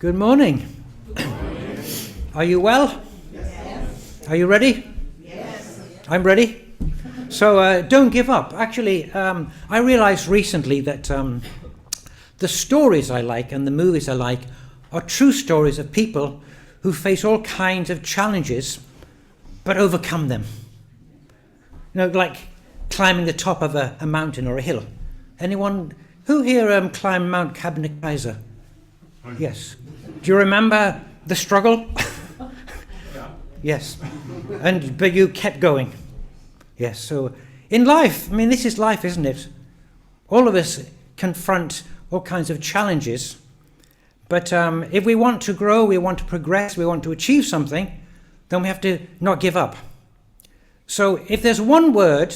Good morning. Are you well? Yes. Are you ready? Yes. I'm ready. So don't give up. Actually, I realized recently that the stories I like and the movies I like are true stories of people who face all kinds of challenges but overcome them. You know, like climbing the top of a mountain or a hill. Anyone who here climbed Mount Kebnekaise? Yes. Do you remember the struggle? Yes. But you kept going. Yes. So in life, I mean, this is life, isn't it? All of us confront all kinds of challenges. But if we want to grow, we want to progress, we want to achieve something, then we have to not give up. So if there's one word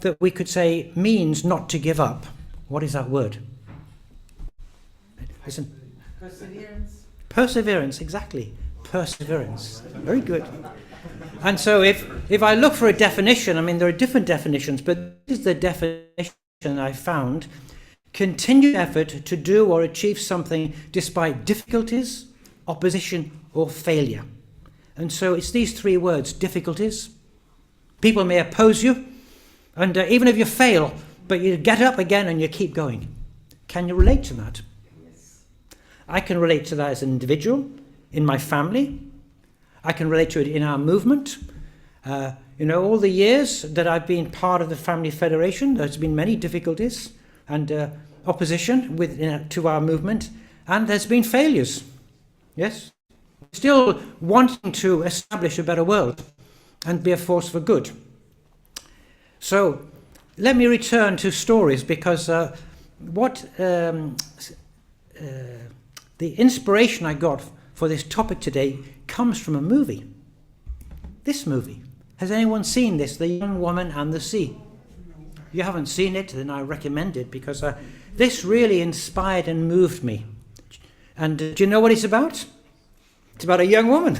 that we could say means not to give up, what is that word? Listen. Perseverance. Perseverance, exactly. Perseverance. Very good. And so if I look for a definition, I mean, there are different definitions, but this is the definition I found. Continued effort to do or achieve something despite difficulties, opposition, or failure. And so it's these three words: difficulties. People may oppose you, and even if you fail, but you get up again and you keep going. Can you relate to that? I can relate to that as an individual, in my family. I can relate to it in our movement. All the years that I've been part of the Family Federation, there's been many difficulties and opposition to our movement, and there's been failures. Yes? Still wanting to establish a better world and be a force for good. So let me return to stories, because the inspiration I got for this topic today comes from a movie. This movie. Has anyone seen this, The Young Woman and the Sea? If you haven't seen it, then I recommend it, because this really inspired and moved me. And do you know what it's about? It's about a young woman.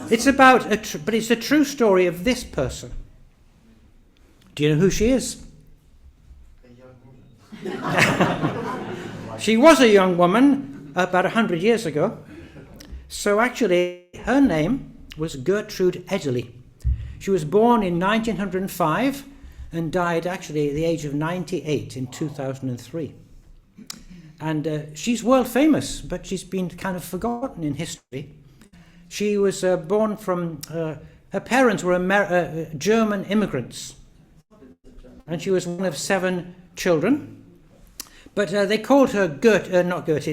It's about but it's a true story of this person. Do you know who she is? A young woman. She was a young woman about 100 years ago. So actually, her name was Gertrude Ederle. She was born in 1905 and died actually at the age of 98 in 2003. And she's world famous, but she's been kind of forgotten in history. She was born from, her parents were German immigrants. And she was one of 7 children. But they called her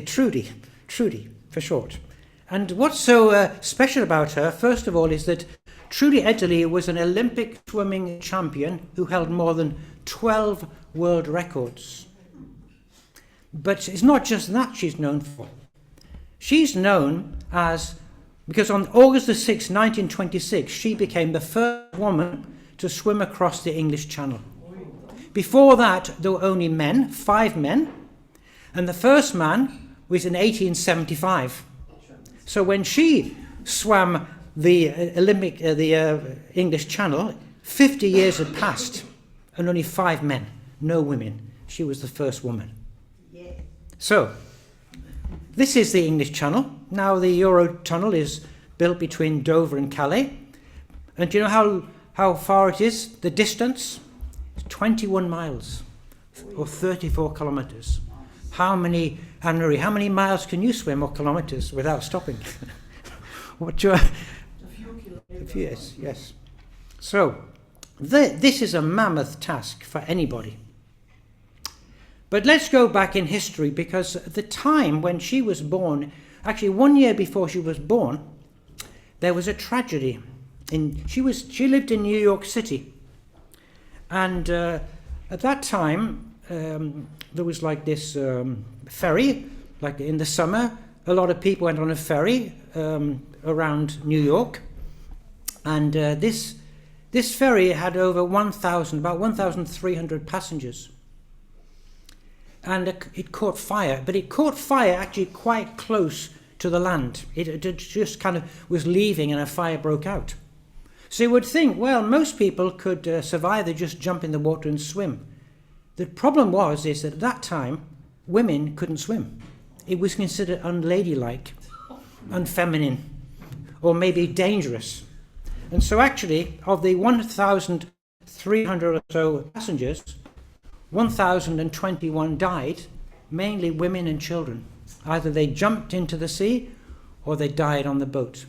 Trudy for short. And what's so special about her, first of all, is that Trudy Ederle was an Olympic swimming champion who held more than 12 world records. But it's not just that she's known for. She's known because on August the 6th, 1926, she became the first woman to swim across the English Channel. Before that, there were only 5 men, and the first man was in 1875. So when she swam the English Channel, 50 years had passed, and only 5 men, no women. She was the first woman. Yeah. So this is the English Channel. Now the Eurotunnel is built between Dover and Calais. And do you know how far it is? The distance? 21 miles or 34 kilometers. Anne-Marie, how many miles can you swim or kilometers without stopping? A few kilometers. Yes. So this is a mammoth task for anybody. But let's go back in history, because at the time when she was born, actually 1 year before she was born, there was a tragedy. She lived in New York City. And at that time, there was like this ferry, like in the summer, a lot of people went on a ferry around New York. And this ferry had over about 1,300 passengers. And it caught fire, but it caught fire actually quite close to the land. It just kind of was leaving and a fire broke out. So you would think, well, most people could survive, they just jump in the water and swim. The problem is that at that time, women couldn't swim. It was considered unladylike, unfeminine, or maybe dangerous. And so actually, of the 1,300 or so passengers, 1,021 died, mainly women and children. Either they jumped into the sea or they died on the boat.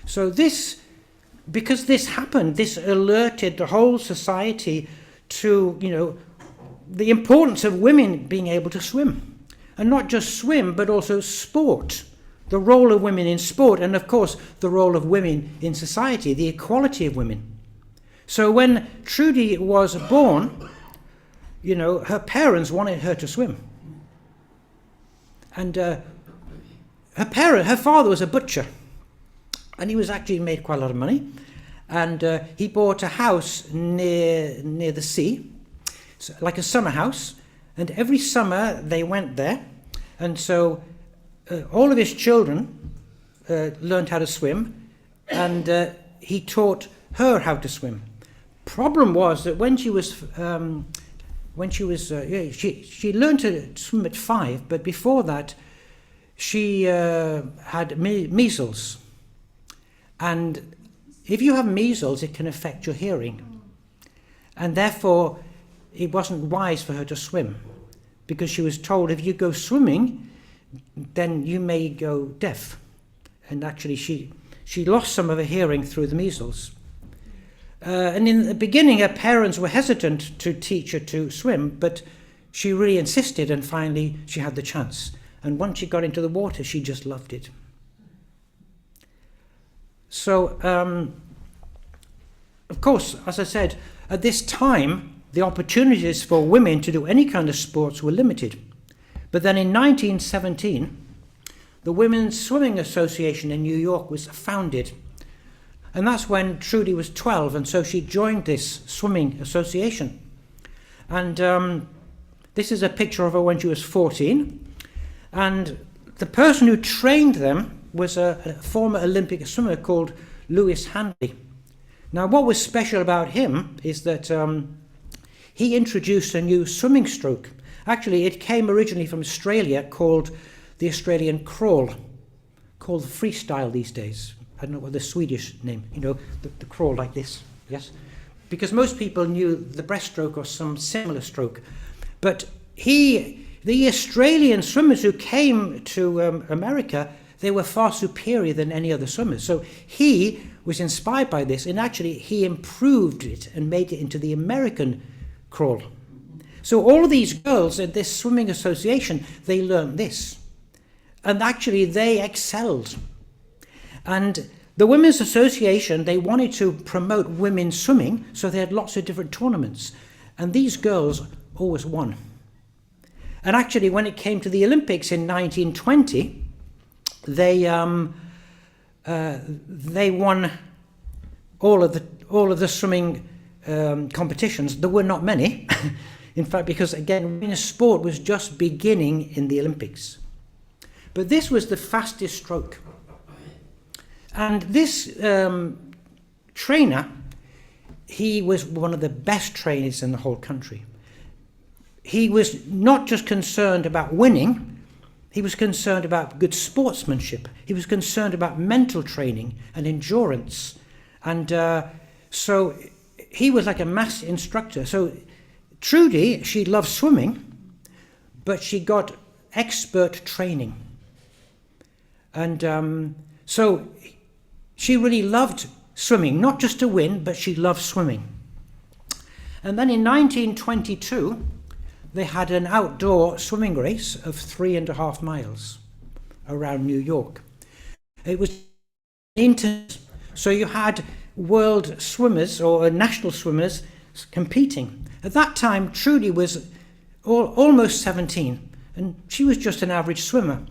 So this, because this happened, this alerted the whole society to, the importance of women being able to swim. And not just swim, but also sport. The role of women in sport, and of course the role of women in society, the equality of women. So when Trudy was born, her parents wanted her to swim. And her father was a butcher, and he was actually made quite a lot of money. And he bought a house near the sea, so like a summer house. And every summer they went there, and so all of his children learned how to swim, and he taught her how to swim. Problem was that when she learned to swim at 5, but before that she had measles. And if you have measles, it can affect your hearing. And therefore, it wasn't wise for her to swim, because she was told if you go swimming, then you may go deaf. And actually, she lost some of her hearing through the measles. And in the beginning, her parents were hesitant to teach her to swim, but she really insisted, and finally she had the chance. And once she got into the water, she just loved it. So, of course, as I said, at this time, the opportunities for women to do any kind of sports were limited. But then in 1917, the Women's Swimming Association in New York was founded. And that's when Trudy was 12, and so she joined this swimming association. And this is a picture of her when she was 14. And the person who trained them was a former Olympic swimmer called Lewis Handley. Now, what was special about him is that he introduced a new swimming stroke. Actually, it came originally from Australia, called the Australian crawl, called freestyle these days. I don't know what the Swedish name, the crawl like this, yes? Because most people knew the breaststroke or some similar stroke. But the Australian swimmers who came to America, they were far superior than any other swimmers. So he was inspired by this, and actually he improved it and made it into the American crawl. So all of these girls at this swimming association, they learned this. And actually they excelled. And the Women's Association, they wanted to promote women's swimming, so they had lots of different tournaments. And these girls always won. And actually, when it came to the Olympics in 1920, they won all of the swimming competitions. There were not many, in fact, because again, women's sport was just beginning in the Olympics. But this was the fastest stroke. And this trainer, he was one of the best trainers in the whole country. He was not just concerned about winning, he was concerned about good sportsmanship. He was concerned about mental training and endurance. And so he was like a master instructor. So Trudy, she loved swimming, but she got expert training. And so she really loved swimming, not just to win, but she loved swimming. And then in 1922, they had an outdoor swimming race of 3.5 miles around New York. It was intense, so you had world swimmers or national swimmers competing. At that time, Trudy was almost 17, and she was just an average swimmer.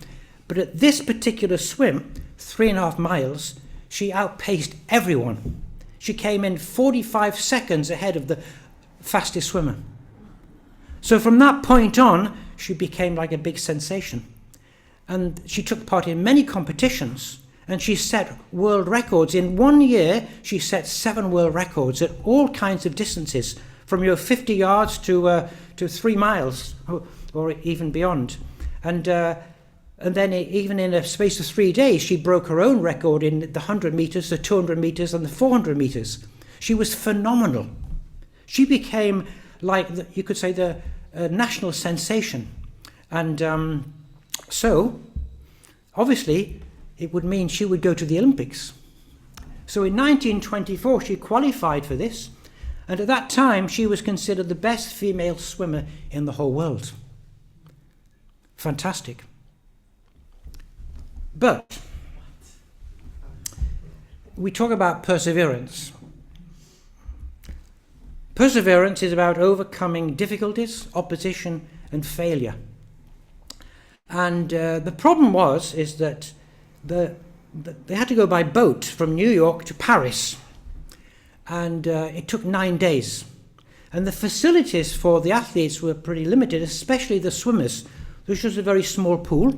But at this particular swim, 3.5 miles, she outpaced everyone. She came in 45 seconds ahead of the fastest swimmer. So from that point on, she became like a big sensation. And she took part in many competitions, and she set world records. In 1 year, she set 7 world records at all kinds of distances, from 50 yards to 3 miles. or even beyond. And then even in a space of 3 days, she broke her own record in the 100 meters, the 200 meters, and the 400 meters. She was phenomenal. She became, like, you could say, the national sensation. And so, obviously, it would mean she would go to the Olympics. So in 1924, she qualified for this. And at that time, she was considered the best female swimmer in the whole world. Fantastic. But we talk about perseverance. Perseverance is about overcoming difficulties, opposition, and failure. And the problem is that they had to go by boat from New York to Paris. And it took 9 days. And the facilities for the athletes were pretty limited, especially the swimmers. This was a very small pool.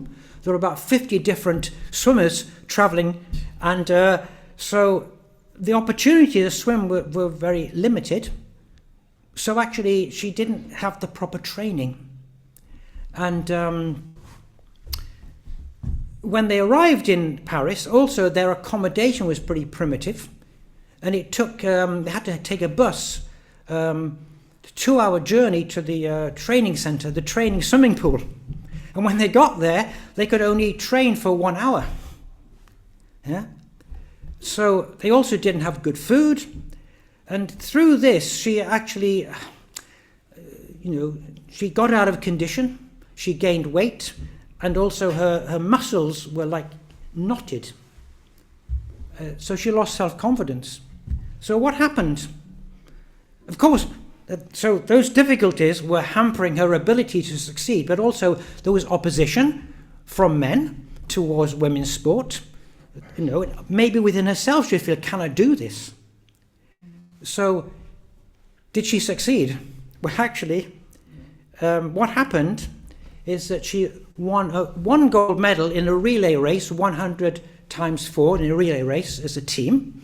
There were about 50 different swimmers traveling. And so the opportunity to swim were very limited. So actually, she didn't have the proper training. And when they arrived in Paris, also their accommodation was pretty primitive. And it took, they had to take a bus, a 2-hour journey to the training center, the training swimming pool. And when they got there, they could only train for 1 hour. Yeah? So they also didn't have good food. And through this, she actually, she got out of condition. She gained weight. And also her muscles were like knotted. So she lost self-confidence. So what happened? Of course, so those difficulties were hampering her ability to succeed, but also there was opposition from men towards women's sport. Maybe within herself she'd feel, can I do this? So did she succeed? Well, actually, what happened is that she won one gold medal in a relay race, 100 times 4 in a relay race as a team.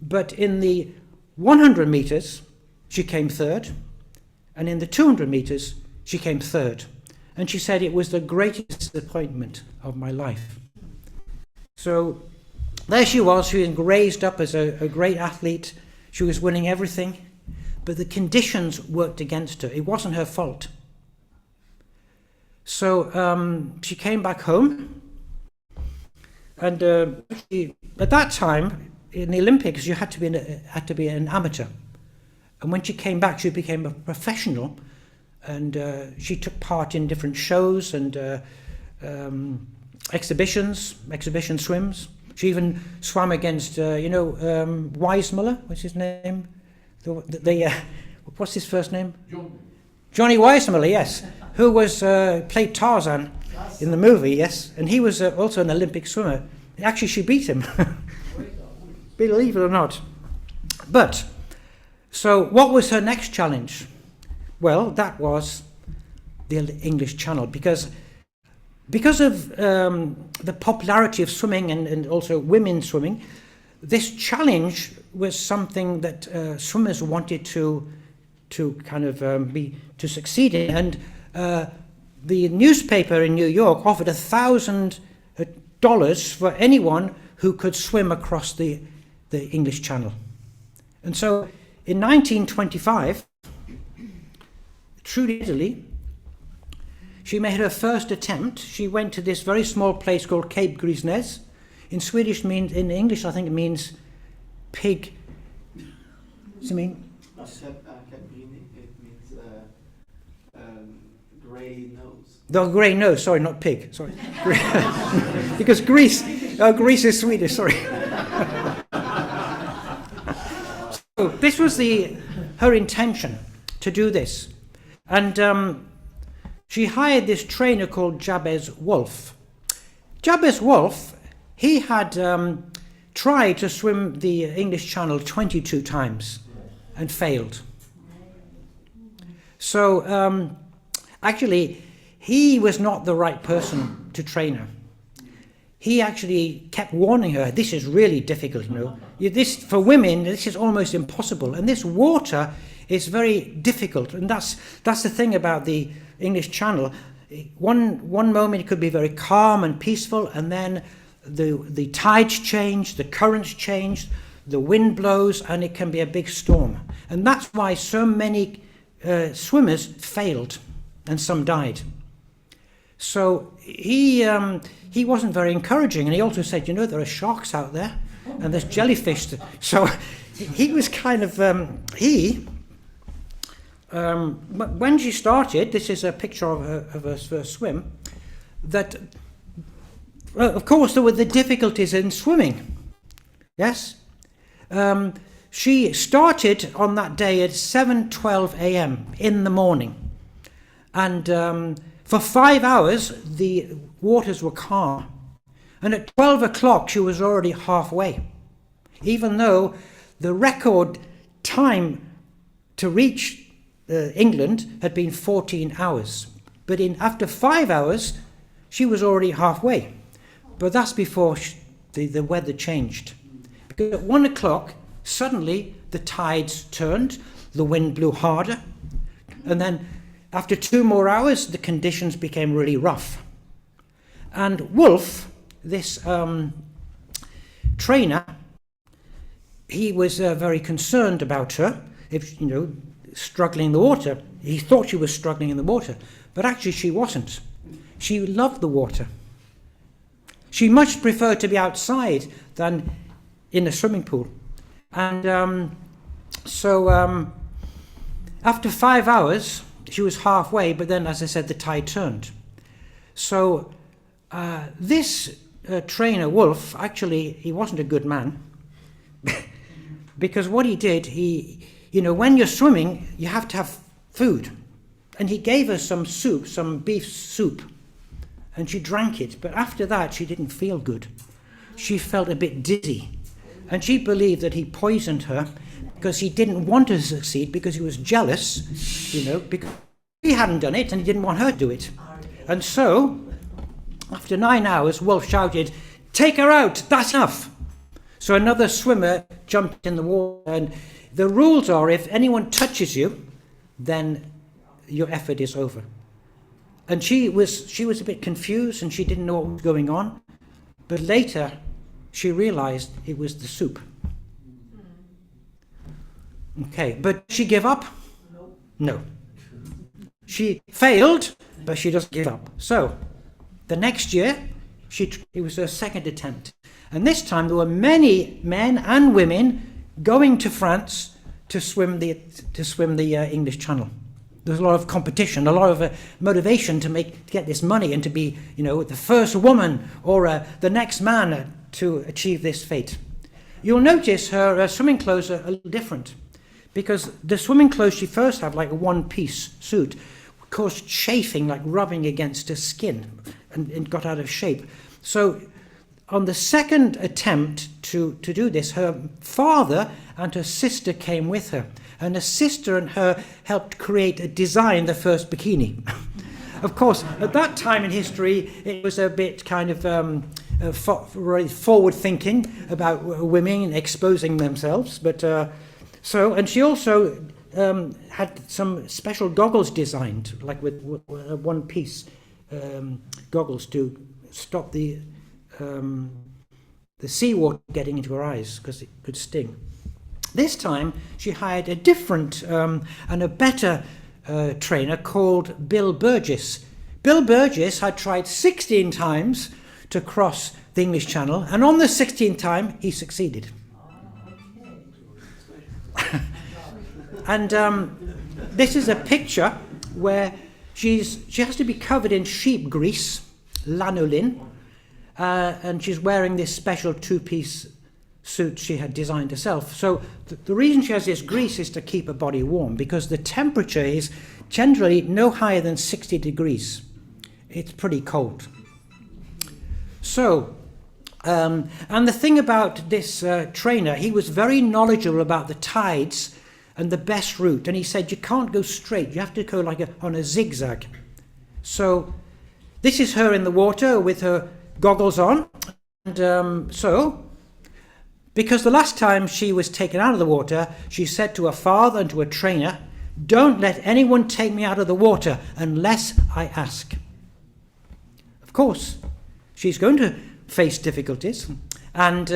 But in the 100 meters, she came third. And in the 200 meters, she came third. And she said it was the greatest disappointment of my life. So there she was raised up as a great athlete. She was winning everything. But the conditions worked against her. It wasn't her fault. So she came back home. And at that time, in the Olympics, you had to be an amateur. And when she came back, she became a professional. And she took part in different shows and exhibition swims. She even swam against, Weissmuller, what's his name? What's his first name? Johnny Weissmuller, yes, who played Tarzan in the movie, yes, and he was also an Olympic swimmer. Actually, she beat him, believe it or not. But, so what was her next challenge? Well, that was the English Channel, because of the popularity of swimming and also women swimming, this challenge was something that swimmers wanted to kind of to succeed in. And the newspaper in New York offered $1,000 for anyone who could swim across the English Channel. And so in 1925, Trudy Italy, she made her first attempt. She went to this very small place called Cape Grisnez. In English, I think it means pig. Does it mean? It means grey nose. The grey nose, sorry, not pig, sorry. Because Greece is Swedish, sorry. So this was her intention to do this. And she hired this trainer called Jabez Wolf. Jabez Wolf, he had tried to swim the English Channel 22 times and failed. So actually, he was not the right person to train her. He actually kept warning her, this is really difficult, This, for women, this is almost impossible. And this water is very difficult, and that's the thing about the English Channel. One moment it could be very calm and peaceful, and then the tides change, the currents change, the wind blows, and it can be a big storm. And that's why so many swimmers failed, and some died. So he wasn't very encouraging, and he also said, you know, there are sharks out there, and there's jellyfish. So he was kind of when she started, this is a picture of her first swim, that of course there were the difficulties in swimming. Yes, she started on that day at 7:12 a.m. in the morning, and for 5 hours the waters were calm, and at 12 o'clock she was already halfway, even though the record time to reach England had been 14 hours. But after 5 hours, she was already halfway. But that's before the weather changed. Because at 1 o'clock, suddenly the tides turned, the wind blew harder, and then after 2 more hours, the conditions became really rough. And Wolf, this trainer, he was very concerned about her, struggling in the water. He thought she was struggling in the water, but actually she wasn't. She loved the water. She much preferred to be outside than in a swimming pool. And so after 5 hours, she was halfway, but then, as I said, the tide turned. So this trainer, Wolf, actually, he wasn't a good man. Because what he did, when you're swimming, you have to have food. And he gave her some soup, some beef soup, and she drank it. But after that, she didn't feel good. She felt a bit dizzy. And she believed that he poisoned her because he didn't want her to succeed, because he was jealous, because he hadn't done it and he didn't want her to do it. And so, after 9 hours, Wolf shouted, "Take her out, that's enough." So another swimmer jumped in the water, and the rules are, if anyone touches you, then your effort is over. And she was a bit confused, and she didn't know what was going on. But later, she realized it was the soup. Okay, but she gave up? No. She failed, but she doesn't give up. So, the next year, it was her second attempt. And this time there were many men and women going to France to swim the English Channel. There was a lot of competition, a lot of motivation to get this money and to be, the first woman or the next man to achieve this fate. You'll notice her swimming clothes are a little different, because the swimming clothes she first had, like a one-piece suit, caused chafing, like rubbing against her skin, and got out of shape. So on the second attempt to do this, her father and her sister came with her, and her sister and her helped design the first bikini. Of course, at that time in history, it was a bit kind of forward-thinking about women exposing themselves. But and she also had some special goggles designed, like with one-piece goggles to stop the seawater getting into her eyes, because it could sting. This time she hired a different and a better trainer called Bill Burgess. Bill Burgess had tried 16 times to cross the English Channel, and on the 16th time he succeeded. And this is a picture where she has to be covered in sheep grease, lanolin, and she's wearing this special two-piece suit she had designed herself. So the reason she has this grease is to keep her body warm, because the temperature is generally no higher than 60 degrees. It's pretty cold. So, and the thing about this trainer, he was very knowledgeable about the tides and the best route. And he said, you can't go straight. You have to go on a zigzag. So this is her in the water with her goggles on. And because the last time she was taken out of the water, she said to her father and to her trainer, Don't let anyone take me out of the water unless I ask. Of course, she's going to face difficulties. And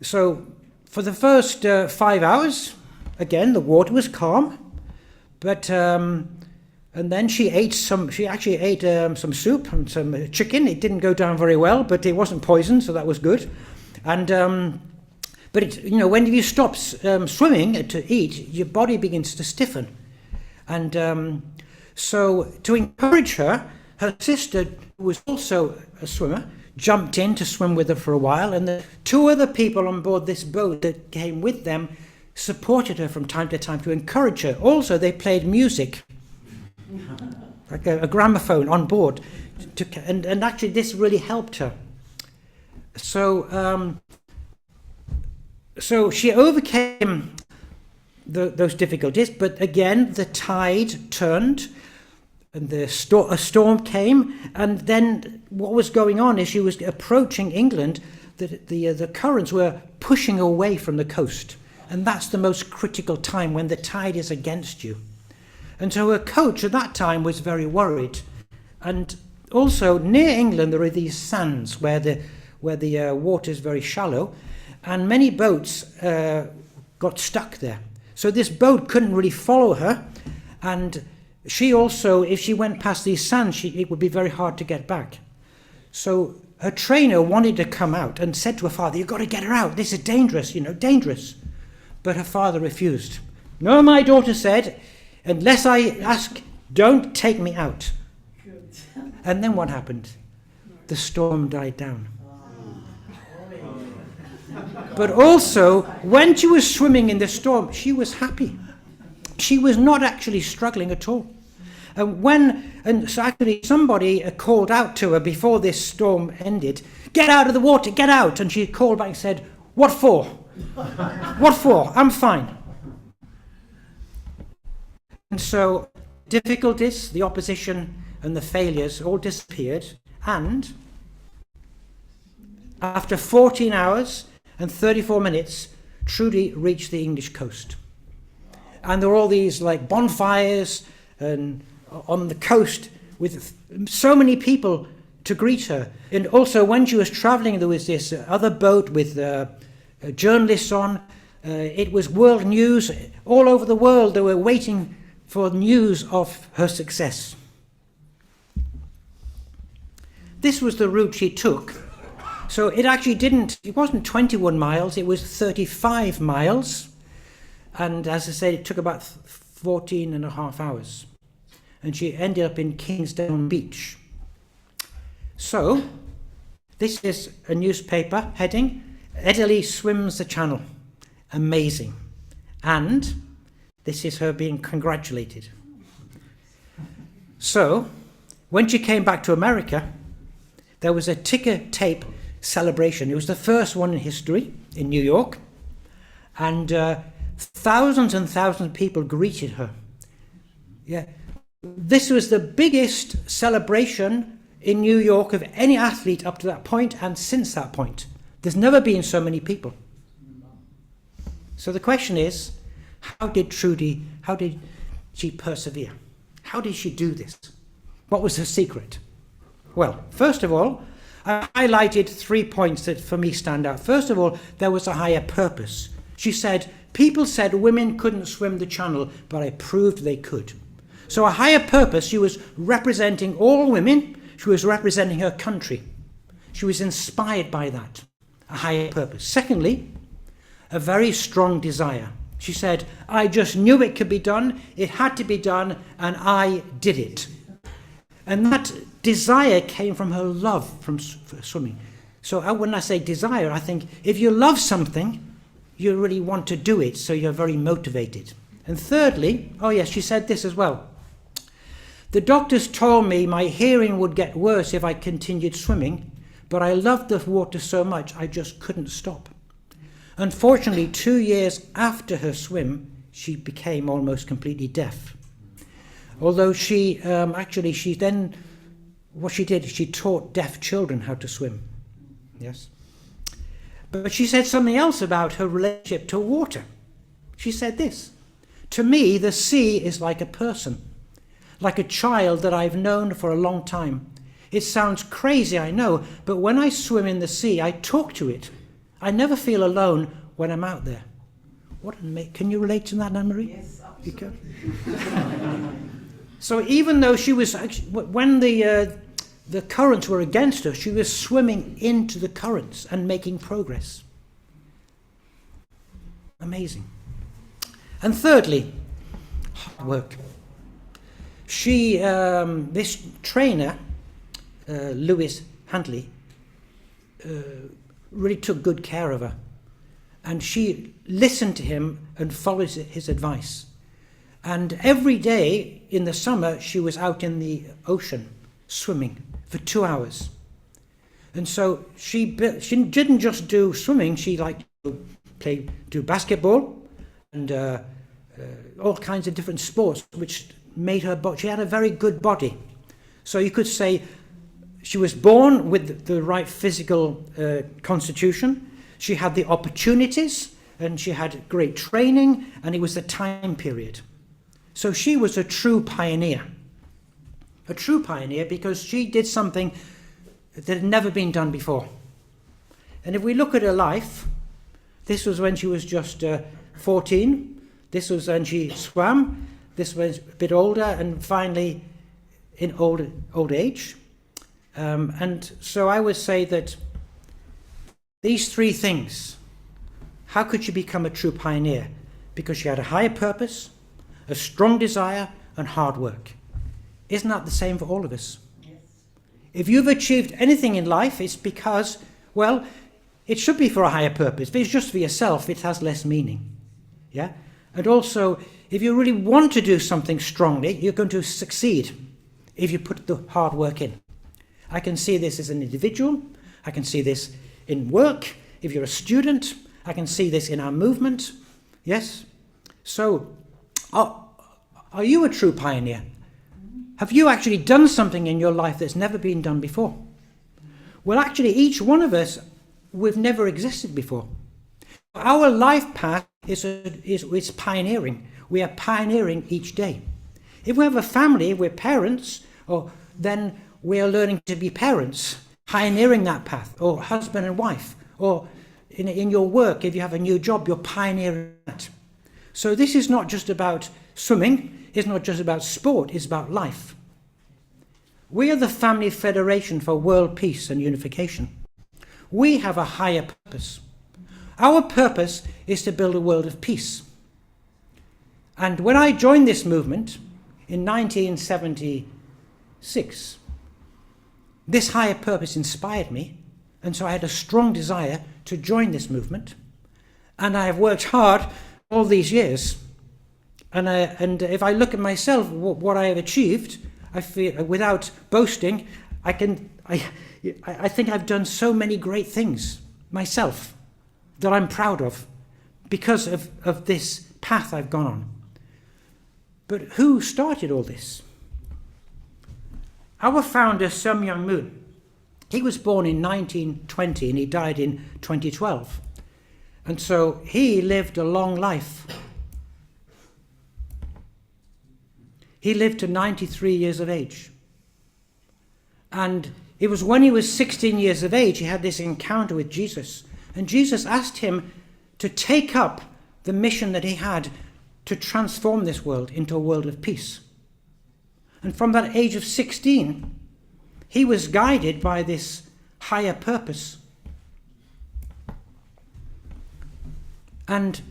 so for the first 5 hours, again, the water was calm. But, and then she actually ate some soup and some chicken. It didn't go down very well, but it wasn't poisoned, so that was good. And, but when you stop swimming to eat, your body begins to stiffen. And so to encourage her, her sister, who was also a swimmer, jumped in to swim with her for a while, and the two other people on board this boat that came with them supported her from time to time to encourage her. Also, they played music, like a gramophone on board, and actually this really helped her. So, so she overcame those difficulties, but again the tide turned, and a storm came, and then what was going on is she was approaching England. The currents were pushing away from the coast, and that's the most critical time when the tide is against you. And so her coach at that time was very worried. And also near England there are these sands where the water is very shallow, and many boats got stuck there. So this boat couldn't really follow her, and she also, if she went past these sands, it would be very hard to get back. So her trainer wanted to come out and said to her father, "You've got to get her out. This is dangerous, dangerous." But her father refused. "No," my daughter said, "unless I ask, don't take me out." And then what happened? The storm died down. But also, when she was swimming in the storm, she was happy. She was not actually struggling at all. And so actually somebody called out to her before this storm ended, "Get out of the water, get out." And she called back and said, "What for? What for? I'm fine." And so difficulties, the opposition and the failures all disappeared. And after 14 hours and 34 minutes, Trudy reached the English coast. And there were all these like bonfires and on the coast with so many people to greet her. And also when she was traveling, there was this other boat with journalists on. It was world news. All over the world they were waiting for news of her success. This was the route she took. So it wasn't 21 miles, it was 35 miles. And as I said, it took about 14 and a half hours. And she ended up in Kingsdown Beach. So, this is a newspaper heading, "Italy swims the channel. Amazing." And this is her being congratulated. So, when she came back to America, there was a ticker tape celebration. It was the first one in history in New York. And thousands and thousands of people greeted her. Yeah, this was the biggest celebration in New York of any athlete up to that point and since that point. There's never been so many people. So the question is, how did she persevere? How did she do this? What was her secret? Well, first of all, I highlighted 3 points that for me stand out. First of all, there was a higher purpose. She said, people said women couldn't swim the channel, but I proved they could. So a higher purpose, she was representing all women, she was representing her country. She was inspired by that, a higher purpose. Secondly, a very strong desire. She said, I just knew it could be done, it had to be done, and I did it. And that desire came from her love for swimming. So when I say desire, I think if you love something, you really want to do it, so you're very motivated. And thirdly, oh yes, she said this as well. The doctors told me my hearing would get worse if I continued swimming, but I loved the water so much I just couldn't stop. Unfortunately, 2 years after her swim, she became almost completely deaf. Although she then, what she did, she taught deaf children how to swim. Yes. But she said something else about her relationship to water. She said this, To me, the sea is like a person, like a child that I've known for a long time. It sounds crazy, I know, but when I swim in the sea, I talk to it. I never feel alone when I'm out there. Can you relate to that, Anne-Marie? Yes, You absolutely. can? So even though she was, when the currents were against her, she was swimming into the currents and making progress. Amazing. And thirdly, hard work. This trainer, Lewis Handley, really took good care of her. And she listened to him and followed his advice. And every day in the summer, she was out in the ocean swimming for 2 hours. And so she didn't just do swimming, she liked to do basketball and all kinds of different sports, which made her, she had a very good body. So you could say she was born with the right physical constitution. She had the opportunities, and she had great training, and it was the time period. So she was a true pioneer. A true pioneer because she did something that had never been done before. And if we look at her life, this was when she was just 14. This was when she swam. This was a bit older, and finally in old age. And so I would say that these three things, how could she become a true pioneer? Because she had a higher purpose, a strong desire, and hard work. Isn't that the same for all of us? Yes. If you've achieved anything in life, it's because, well, it should be for a higher purpose. If it's just for yourself, it has less meaning. Yeah? And also, if you really want to do something strongly, you're going to succeed if you put the hard work in. I can see this as an individual. I can see this in work. If you're a student, I can see this in our movement. Yes? So, are you a true pioneer? Have you actually done something in your life that's never been done before? Well, actually, each one of us, we've never existed before. Our life path is pioneering. We are pioneering each day. If we have a family, we're parents, then we are learning to be parents, pioneering that path, or husband and wife, or in your work, if you have a new job, you're pioneering that. So this is not just about swimming, it's not just about sport, it's about life. We are the Family Federation for World Peace and Unification. We have a higher purpose. Our purpose is to build a world of peace. And when I joined this movement in 1976, this higher purpose inspired me, and so I had a strong desire to join this movement. And I have worked hard all these years. And if I look at myself, what I have achieved, I feel, without boasting, I think I've done so many great things myself that I'm proud of because of this path I've gone on. But who started all this? Our founder, Sun Myung Moon, he was born in 1920 and he died in 2012. And so he lived a long life. He lived to 93 years of age. And it was when he was 16 years of age, he had this encounter with Jesus. And Jesus asked him to take up the mission that he had to transform this world into a world of peace. And from that age of 16, he was guided by this higher purpose. And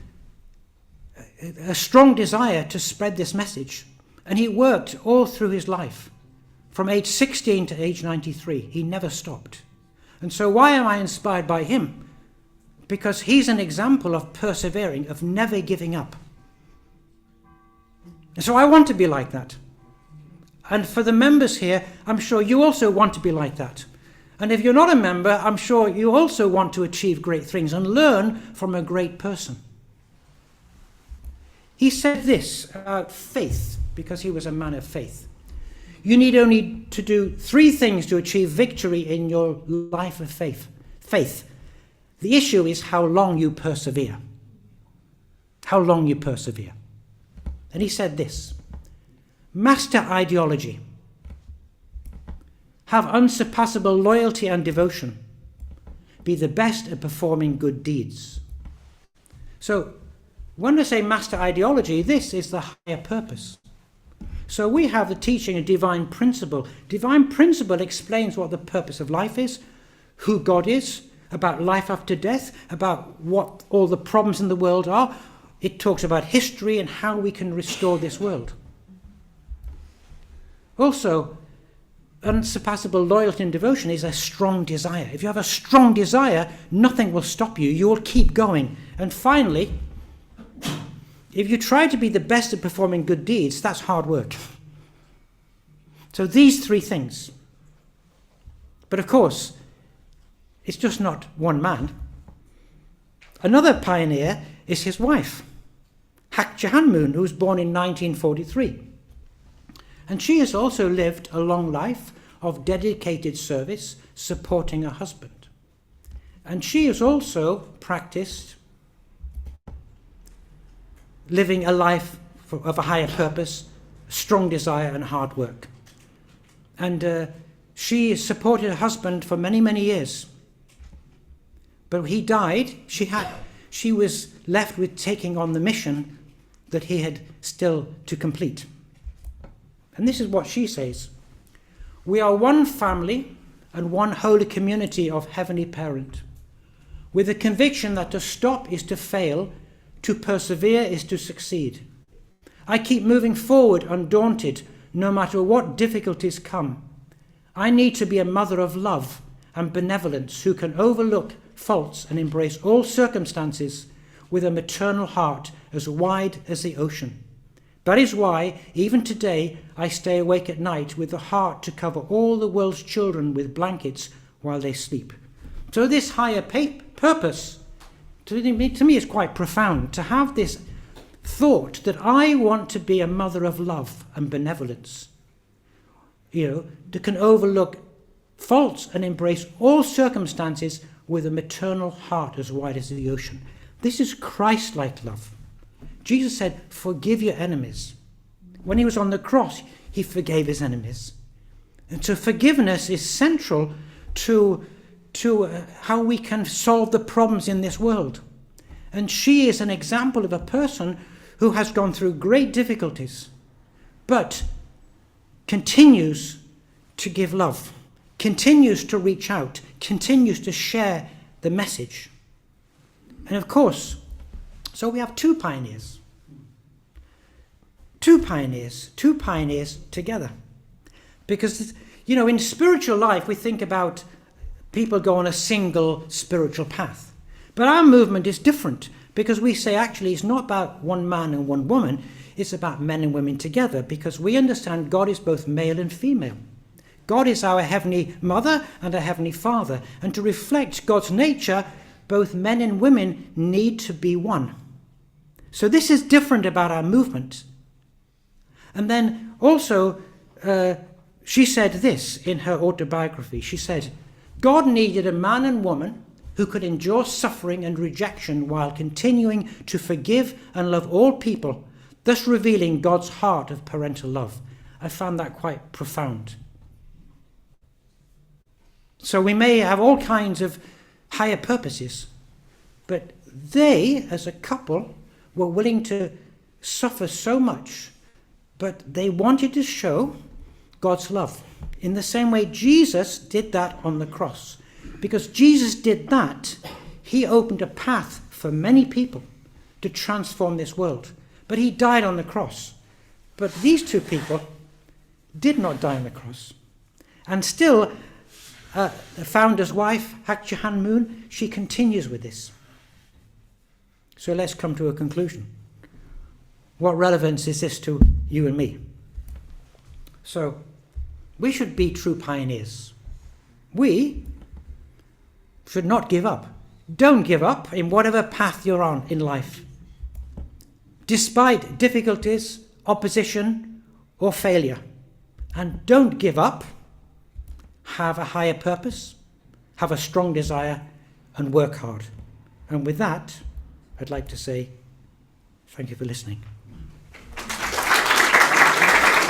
a strong desire to spread this message. And he worked all through his life. From age 16 to age 93, he never stopped. And so why am I inspired by him? Because he's an example of persevering, of never giving up. And so I want to be like that. And for the members here, I'm sure you also want to be like that. And if you're not a member, I'm sure you also want to achieve great things and learn from a great person. He said this about faith, because he was a man of faith. You need only to do 3 things to achieve victory in your life of faith. The issue is how long you persevere. How long you persevere. And he said this: master ideology, have unsurpassable loyalty and devotion, be the best at performing good deeds. So when I say master ideology, this is the higher purpose. So we have the teaching of divine principle. Divine principle explains what the purpose of life is, who God is, about life after death, about what all the problems in the world are. It talks about history and how we can restore this world. Also, unsurpassable loyalty and devotion is a strong desire. If you have a strong desire, nothing will stop you. You will keep going. And finally, if you try to be the best at performing good deeds, that's hard work. So these three things. But of course, it's just not one man. Another pioneer is his wife, Hak Ja Han Moon, who was born in 1943. And she has also lived a long life of dedicated service, supporting her husband. And she has also practiced living a life of a higher purpose, strong desire and hard work. And she supported her husband for many, many years. But he died. She was left with taking on the mission that he had still to complete. And this is what she says: we are one family and one holy community of Heavenly Parent, with the conviction that to stop is to fail, to persevere is to succeed. I keep moving forward undaunted, no matter what difficulties come. I need to be a mother of love and benevolence who can overlook faults and embrace all circumstances with a maternal heart as wide as the ocean. That is why, even today, I stay awake at night with the heart to cover all the world's children with blankets while they sleep. So this higher purpose, to me, is quite profound, to have this thought that I want to be a mother of love and benevolence, that can overlook faults and embrace all circumstances with a maternal heart as wide as the ocean. This is Christ-like love. Jesus said, forgive your enemies. When he was on the cross, he forgave his enemies. And so forgiveness is central to how we can solve the problems in this world. And she is an example of a person who has gone through great difficulties, but continues to give love, continues to reach out, continues to share the message. And of course, so we have two pioneers together. Because, in spiritual life, we think about people go on a single spiritual path. But our movement is different, because we say actually it's not about one man and one woman, it's about men and women together, because we understand God is both male and female. God is our Heavenly Mother and our Heavenly Father. And to reflect God's nature, both men and women need to be one. So this is different about our movement. And then also, she said this in her autobiography. She said, God needed a man and woman who could endure suffering and rejection while continuing to forgive and love all people, thus revealing God's heart of parental love. I found that quite profound. So we may have all kinds of higher purposes, but they, as a couple, were willing to suffer so much, but they wanted to show God's love in the same way Jesus did that on the cross. Because Jesus did that, he opened a path for many people to transform this world. But he died on the cross. But these two people did not die on the cross. And still, the founder's wife, Hak Ja Han Moon, she continues with this. So let's come to a conclusion. What relevance is this to you and me? So, we should be true pioneers. We should not give up. Don't give up in whatever path you're on in life. Despite difficulties, opposition, or failure. And don't give up. Have a higher purpose, have a strong desire, and work hard. And with that, I'd like to say thank you for listening.